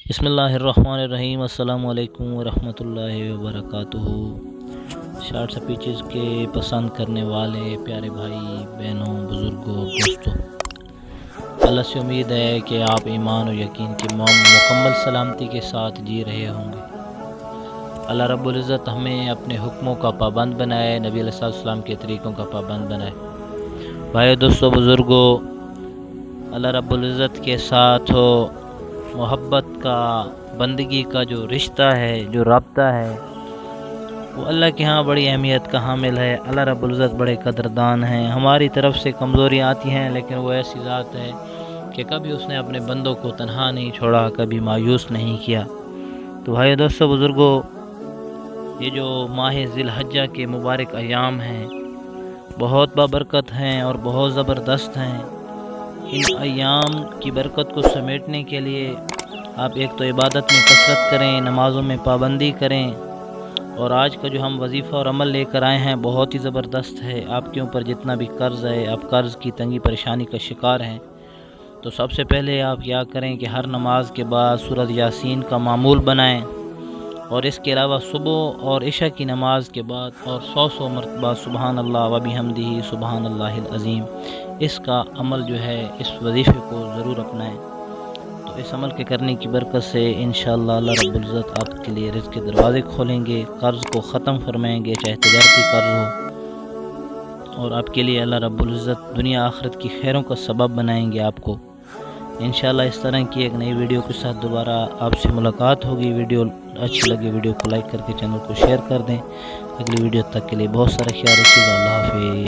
بسم اللہ الرحمن الرحیم۔ السلام علیکم ورحمۃ اللہ وبرکاتہ۔ شارٹ سپیچز کے پسند کرنے والے پیارے بھائی بہنوں بزرگوں دوستوں، اللہ سے امید ہے کہ آپ ایمان و یقین کی مکمل سلامتی کے ساتھ جی رہے ہوں گے۔ اللہ رب العزت ہمیں اپنے حکموں کا پابند بنائے، نبی علیہ السلام کے طریقوں کا پابند بنائے۔ بھائی دوستوں بزرگوں، اللہ رب العزت کے ساتھ محبت کا، بندگی کا جو رشتہ ہے، جو رابطہ ہے، وہ اللہ کے ہاں بڑی اہمیت کا حامل ہے۔ اللہ رب العزت بڑے قدردان ہیں۔ ہماری طرف سے کمزوریاں آتی ہیں، لیکن وہ ایسی ذات ہے کہ کبھی اس نے اپنے بندوں کو تنہا نہیں چھوڑا، کبھی مایوس نہیں کیا۔ تو بھائی دوستو بزرگوں، یہ جو ماہ ذی الحجہ کے مبارک ایام ہیں، بہت بابرکت ہیں اور بہت زبردست ہیں۔ ان ایام کی برکت کو سمیٹنے کے لیے آپ ایک تو عبادت میں کثرت کریں، نمازوں میں پابندی کریں، اور آج کا جو ہم وظیفہ اور عمل لے کر آئے ہیں بہت ہی زبردست ہے۔ آپ کے اوپر جتنا بھی قرض ہے، آپ قرض کی تنگی پریشانی کا شکار ہیں، تو سب سے پہلے آپ کیا کریں کہ ہر نماز کے بعد سورۃ یاسین کا معمول بنائیں، اور اس کے علاوہ صبح اور عشاء کی نماز کے بعد اور 100 مرتبہ سبحان اللہ و بحمدہ سبحان اللہ العظیم، اس کا عمل جو ہے، اس وظیفے کو ضرور اپنائیں۔ تو اس عمل کے کرنے کی برکت سے انشاءاللہ اللہ رب العزت آپ کے لیے رزق کے دروازے کھولیں گے، قرض کو ختم فرمائیں گے، چاہے تجارتی قرض ہو، اور آپ کے لیے اللہ رب العزت دنیا آخرت کی خیروں کا سبب بنائیں گے آپ کو۔ انشاءاللہ اس طرح کی ایک نئی ویڈیو کے ساتھ دوبارہ آپ سے ملاقات ہوگی۔ ویڈیو اچھی لگے ویڈیو کو لائک کر کے چینل کو شیئر کر دیں۔ اگلی ویڈیو تک کے لیے بہت سارا خیال رکھیے گا۔ اللہ حافظ۔